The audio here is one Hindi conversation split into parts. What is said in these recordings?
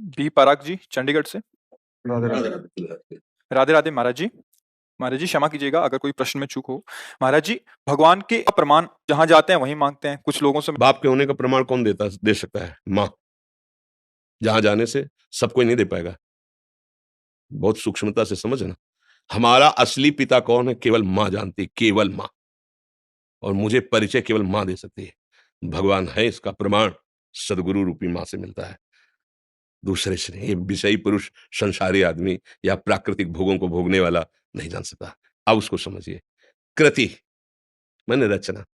बी पराग जी चंडीगढ़ से। राधे राधे। राधे राधे महाराज जी। महाराज जी क्षमा कीजिएगा अगर कोई प्रश्न में चूक हो। महाराज जी, भगवान के प्रमाण जहां जाते हैं वहीं मांगते हैं। कुछ लोगों से बाप के होने का प्रमाण कौन दे सकता है? माँ। जहां जाने से सब कोई नहीं दे पाएगा। बहुत सूक्ष्मता से समझना। हमारा असली पिता कौन है? केवल माँ जानती है, केवल माँ। और मुझे परिचय केवल माँ दे सकती है। भगवान है इसका प्रमाण सदगुरु रूपी माँ से मिलता है, दूसरे से नहीं। ये विषयी पुरुष, संसारी आदमी या प्राकृतिक भोगों को भोगने वाला नहीं जान सकता। अब उसको समझिए। कृति माने रचना।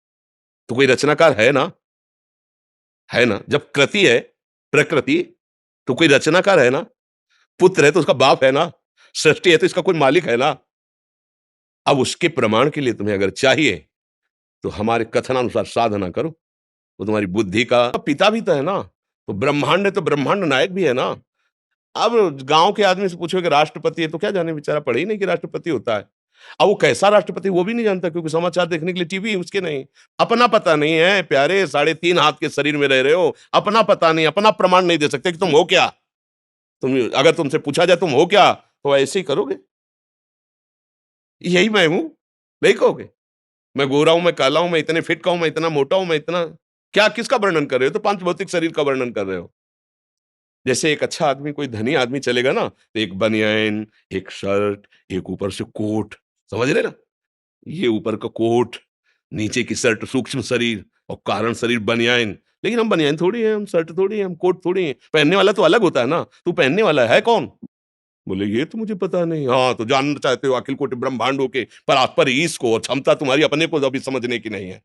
तो कोई रचनाकार है ना? है ना? जब कृति है, प्रकृति, तो कोई रचनाकार है ना? पुत्र है तो उसका बाप है ना? सृष्टि है तो इसका कोई मालिक है ना? अब उसके प्रमाण के लिए तुम्हें अगर चाहिए तो हमारे कथनानुसार साधना करो। वो तुम्हारी बुद्धि का पिता भी तो है ना। तो ब्रह्मांड है तो ब्रह्मांड नायक भी है ना। अब गांव के आदमी से पूछो कि राष्ट्रपति है तो क्या जाने, बेचारा पढ़े ही नहीं कि राष्ट्रपति होता है। अब वो कैसा राष्ट्रपति वो भी नहीं जानता, क्योंकि समाचार देखने के लिए टीवी उसके नहीं। अपना पता नहीं है प्यारे, 3.5 हाथ के शरीर में रह रहे हो, अपना पता नहीं, अपना प्रमाण नहीं दे सकते कि तुम हो क्या। तुम अगर तुमसे पूछा जाए तुम हो क्या, तो ऐसे ही करोगे, यही मैं हूं, नहीं कहोगे? मैं गोरा हूं, मैं काला हूं, मैं इतने फिट का हूं, मैं इतना मोटा हूं, मैं इतना क्या, किसका वर्णन कर रहे हो? तो पांच भौतिक शरीर का वर्णन कर रहे हो। जैसे एक अच्छा आदमी, कोई धनी आदमी चलेगा ना, तो एक बनियान, एक शर्ट, एक ऊपर से कोट, समझ रहे ना? ये ऊपर का कोट, नीचे की शर्ट, सूक्ष्म शरीर और कारण शरीर बनियान। लेकिन हम बनियान थोड़ी हैं, हम शर्ट थोड़ी हैं, हम कोट थोड़ी हैं। पहनने वाला तो अलग होता है ना। तू पहनने वाला है कौन? बोले ये तो मुझे पता नहीं। हाँ, तो जानना चाहते हो अखिल कोटि ब्रह्मांडों के परात्पर ईश को, और क्षमता तुम्हारी अपने को अभी समझने की नहीं है।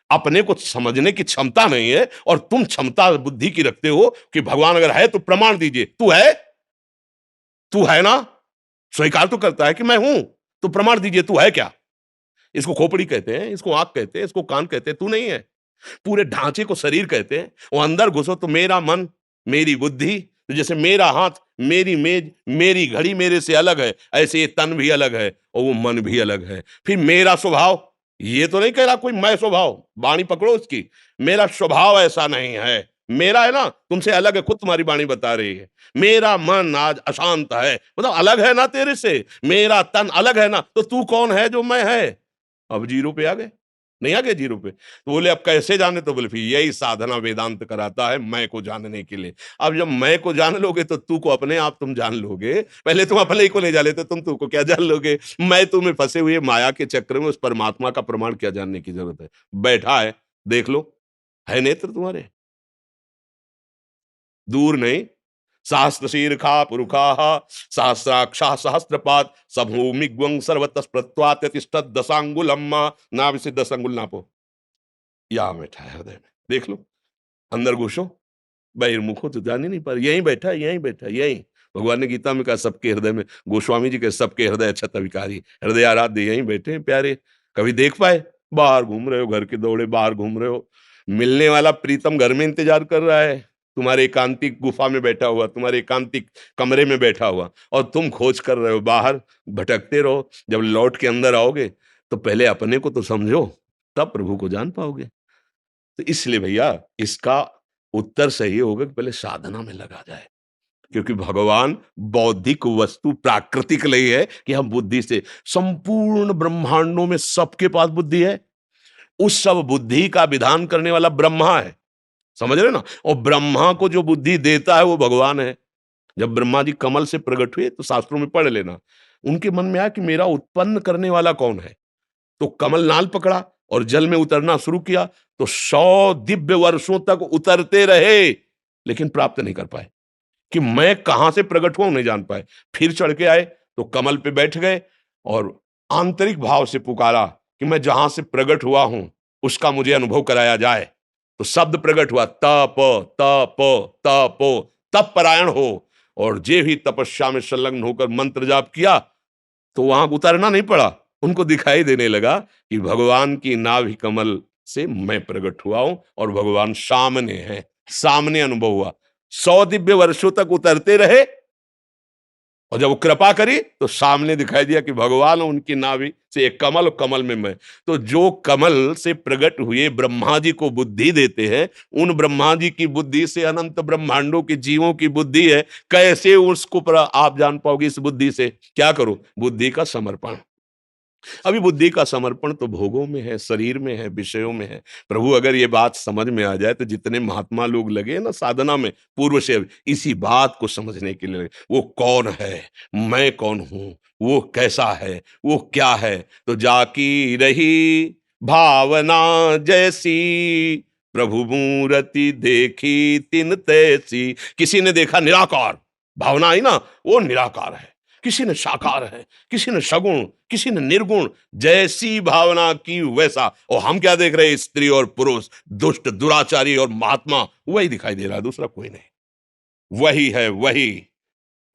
अपने को समझने की क्षमता नहीं है, और तुम क्षमता बुद्धि की रखते हो कि भगवान अगर है तो प्रमाण दीजिए। तू है? तू है ना? स्वीकार तो करता है कि मैं हूं, तो प्रमाण दीजिए, तू है क्या? इसको खोपड़ी कहते हैं, इसको आंख कहते हैं, इसको कान कहते हैं। तू नहीं है। पूरे ढांचे को शरीर कहते हैं। वो अंदर घुसो तो मेरा मन, मेरी बुद्धि, तो जैसे मेरा हाथ, मेरी मेज, मेरी घड़ी मेरे से अलग है, ऐसे ये तन भी अलग है और वो मन भी अलग है। फिर मेरा स्वभाव, ये तो नहीं कह रहा कोई मैं स्वभाव, वाणी पकड़ो उसकी। मेरा स्वभाव ऐसा नहीं है, मेरा है ना, तुमसे अलग है, खुद तुम्हारी वाणी बता रही है। मेरा मन आज अशांत है, मतलब अलग है ना तेरे से। मेरा तन अलग है ना, तो तू कौन है जो मैं है? अब जीरो पे आ गए, नहीं आ गए जीरो पे? तो बोले अब कैसे जाने? तो बोले फिर यही साधना वेदांत कराता है, मैं को जानने के लिए। अब जब मैं को जान लोगे तो तू को अपने आप तुम जान लोगे। पहले तुम अपने ही को नहीं जान लेते, तुम तू को क्या जान लोगे? मैं तुम्हें फंसे हुए माया के चक्र में उस परमात्मा का प्रमाण क्या जानने की जरूरत है? बैठा है, देख लो, है नेत्र तुम्हारे, दूर नहीं। सहस्त्र शीर्षा पुरुखा सहस्राक्षा सहस्त्रपाद सभूमिग्वं सर्वतः तिष्ठत दशांगुलम ना विसे 10 अंगुल नापो। यहाँ बैठा है हृदय में, देख लो। अंदर घुसो, बहिर्मुख हो तो जान ही नहीं पा रहे। यहीं बैठा है, यहीं बैठा है, यहीं। भगवान ने गीता में कहा सबके हृदय में, गोस्वामी जी के सबके हृदय अच्छा विकारी, हृदय आराध्य यहीं बैठे हैं प्यारे। कभी देख पाए? बाहर घूम रहे हो, घर के दौड़े बाहर घूम रहे हो। मिलने वाला प्रीतम घर में इंतजार कर रहा है, तुम्हारे एकांतिक गुफा में बैठा हुआ, तुम्हारे एकांतिक कमरे में बैठा हुआ, और तुम खोज कर रहे हो बाहर, भटकते रहो। जब लौट के अंदर आओगे तो पहले अपने को तो समझो, तब प्रभु को जान पाओगे। तो इसलिए भैया इसका उत्तर सही होगा कि पहले साधना में लगा जाए, क्योंकि भगवान बौद्धिक वस्तु प्राकृतिक नहीं है कि हम बुद्धि से, संपूर्ण ब्रह्मांडों में सबके पास बुद्धि है। उस सब बुद्धि का विधान करने वाला ब्रह्मा है, समझ रहे ना? और ब्रह्मा को जो बुद्धि देता है वो भगवान है। जब ब्रह्मा जी कमल से प्रकट हुए तो शास्त्रों में पढ़ लेना, उनके मन में आया कि मेरा उत्पन्न करने वाला कौन है। तो कमल नाल पकड़ा और जल में उतरना शुरू किया, तो 100 दिव्य वर्षों तक उतरते रहे, लेकिन प्राप्त नहीं कर पाए कि मैं कहां से प्रकट हुआ, नहीं जान पाए। फिर चढ़ के आए तो कमल पे बैठ गए और आंतरिक भाव से पुकारा कि मैं जहां से प्रकट हुआ हूं उसका मुझे अनुभव कराया जाए। तो शब्द प्रकट हुआ, तप तप तप, तप परायण हो। और जे भी तपस्या में संलग्न होकर मंत्र जाप किया तो वहां उतरना नहीं पड़ा, उनको दिखाई देने लगा कि भगवान की नाभि कमल से मैं प्रकट हुआ हूं और भगवान सामने है, सामने अनुभव हुआ। 100 दिव्य वर्षों तक उतरते रहे और जब वो कृपा करी तो सामने दिखाई दिया कि भगवान उनकी नाभि से एक कमल और कमल में मैं। तो जो कमल से प्रकट हुए ब्रह्मा जी को बुद्धि देते हैं, उन ब्रह्मा जी की बुद्धि से अनंत ब्रह्मांडों के जीवों की बुद्धि है। कैसे उसको पर आप जान पाओगे? इस बुद्धि से क्या करो? बुद्धि का समर्पण। अभी बुद्धि का समर्पण तो भोगों में है, शरीर में है, विषयों में है। प्रभु अगर ये बात समझ में आ जाए तो जितने महात्मा लोग लगे ना साधना में पूर्व से, इसी बात को समझने के लिए लगे। वो कौन है, मैं कौन हूं, वो कैसा है, वो क्या है। तो जाकी रही भावना जैसी, प्रभु मूर्ति देखी तिन तैसी। किसी ने देखा निराकार, भावना आई ना, वो निराकार है। किसी ने साकार है, किसी ने सगुण, किसी ने निर्गुण। जैसी भावना की वैसा। और हम क्या देख रहे हैं? स्त्री और पुरुष, दुष्ट दुराचारी और महात्मा, वही दिखाई दे रहा है, दूसरा कोई नहीं। वही है, वही।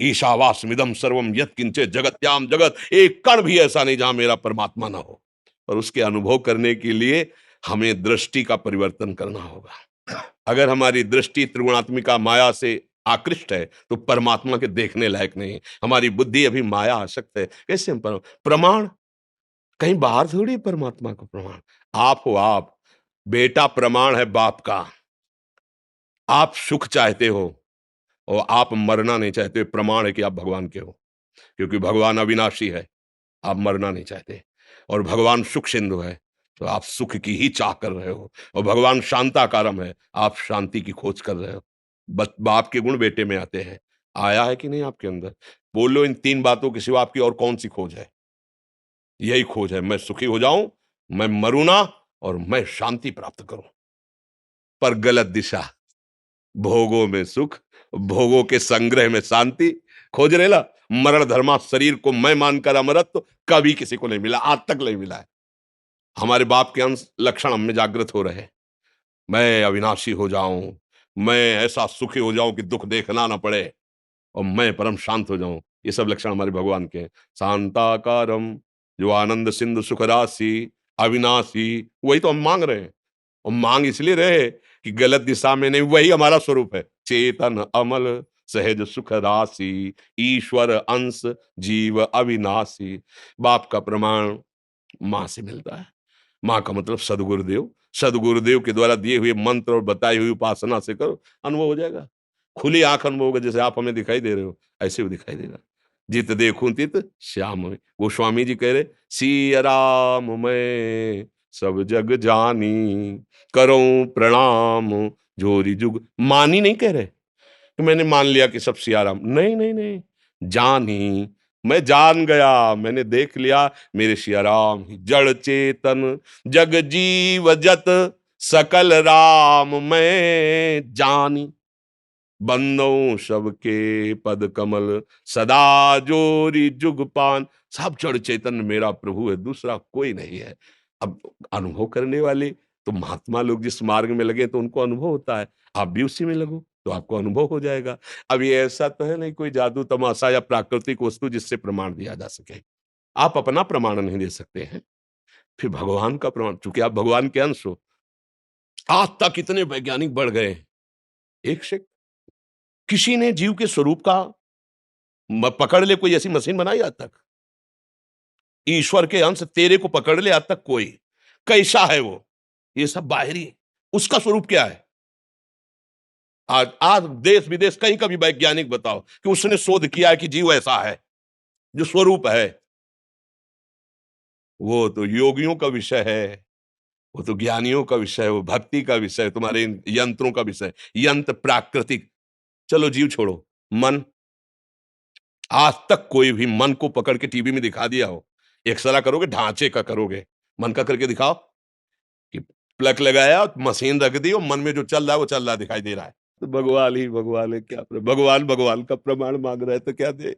ईशावास्मिदं सर्वम यत्किंचे जगत्याम जगत। एक कण भी ऐसा नहीं जहां मेरा परमात्मा ना हो। और उसके अनुभव करने के लिए हमें दृष्टि का परिवर्तन करना होगा। अगर हमारी दृष्टि त्रिगुणात्मिका माया से आकृष्ट है तो परमात्मा के देखने लायक नहीं है। हमारी बुद्धि अभी माया आसक्त है। कैसे हम प्रमाण कहीं बाहर थोड़ी है परमात्मा का प्रमाण। आप हो आप। बेटा प्रमाण है बाप का। आप सुख चाहते हो और आप मरना नहीं चाहते, प्रमाण है कि आप भगवान के हो। क्योंकि भगवान अविनाशी है, आप मरना नहीं चाहते। और भगवान सुख सिंधु है, तो आप सुख की ही चाह कर रहे हो। और भगवान शांताकारम है, आप शांति की खोज कर रहे हो। बाप के गुण बेटे में आते हैं। आया है कि नहीं आपके अंदर? बोलो, इन तीन बातों के सिवा आपकी और कौन सी खोज है? यही खोज है, मैं सुखी हो जाऊं, मैं मरूं ना, और मैं शांति प्राप्त करूं। पर गलत दिशा। भोगों में सुख, भोगों के संग्रह में शांति खोज रेला। मरण धर्मा शरीर को मैं मानकर अमरत्व कभी किसी को नहीं मिला, आज तक नहीं मिला है। हमारे बाप के अंश लक्षण हम में जागृत हो रहे हैं। मैं अविनाशी हो जाऊं, मैं ऐसा सुखी हो जाऊं कि दुख देखना ना पड़े, और मैं परम शांत हो जाऊं। ये सब लक्षण हमारे भगवान के हैं। शांताकारम, जो आनंद सिंधु सुख राशि, अविनाशी, वही तो हम मांग रहे हैं। और मांग इसलिए रहे कि गलत दिशा में नहीं, वही हमारा स्वरूप है। चेतन अमल सहज सुख राशि, ईश्वर अंश जीव अविनाशी। बाप का प्रमाण मां से मिलता है। मां का मतलब सदगुरुदेव। सदगुरुदेव के द्वारा दिए हुए मंत्र और बताई हुई उपासना से करो, अनुभव हो जाएगा। खुली आंख अनुभव होगा। जैसे आप हमें दिखाई दे रहे हो, ऐसे वो दिखाई देगा। जित देखूं तित श्याम में। वो स्वामी जी कह रहे, सिया राम मैं सब जग जानी, करूं प्रणाम जोरी जुग। मानी नहीं कह रहे कि मैंने मान लिया कि सब सिया राम। नहीं नहीं नहीं, जानी। मैं जान गया, मैंने देख लिया, मेरे सिया राम ही जड़ चेतन जग जीव जत सकल राम मैं जानी। बंदों सबके पद कमल सदा जोरी जुगपान। सब जड़ चैतन मेरा प्रभु है, दूसरा कोई नहीं है। अब अनुभव करने वाले तो महात्मा लोग जिस मार्ग में लगे तो उनको अनुभव होता है। आप भी उसी में लगो तो आपको अनुभव हो जाएगा। अब ये ऐसा तो है नहीं कोई जादू तमाशा या प्राकृतिक वस्तु जिससे प्रमाण दिया जा सके। आप अपना प्रमाण नहीं दे सकते हैं, फिर भगवान का प्रमाण। चूंकि आप भगवान के अंश हो। आज तक इतने वैज्ञानिक बढ़ गए हैं, एक से किसी ने जीव के स्वरूप का पकड़ ले कोई ऐसी मशीन बनाई आज तक? ईश्वर के अंश तेरे को पकड़ ले आज तक कोई? कैसा है वो? ये सब बाहरी। उसका स्वरूप क्या है? आज आज देश विदेश कहीं का भी वैज्ञानिक बताओ कि उसने शोध किया है कि जीव ऐसा है जो स्वरूप है। वो तो योगियों का विषय है, वो तो ज्ञानियों का विषय है, वो भक्ति का विषय है, तुम्हारे इन यंत्रों का विषय। यंत्र प्राकृतिक। चलो जीव छोड़ो, मन। आज तक कोई भी मन को पकड़ के टीवी में दिखा दिया हो? एक्सरा करोगे, ढांचे का करोगे, मन का करके दिखाओ कि प्लग लगाया, मशीन रख दी और मन में जो चल रहा है वो चल रहा दिखाई दे रहा है। तो भगवान ही भगवान है। क्या भगवान भगवान का प्रमाण मांग रहे तो क्या दे?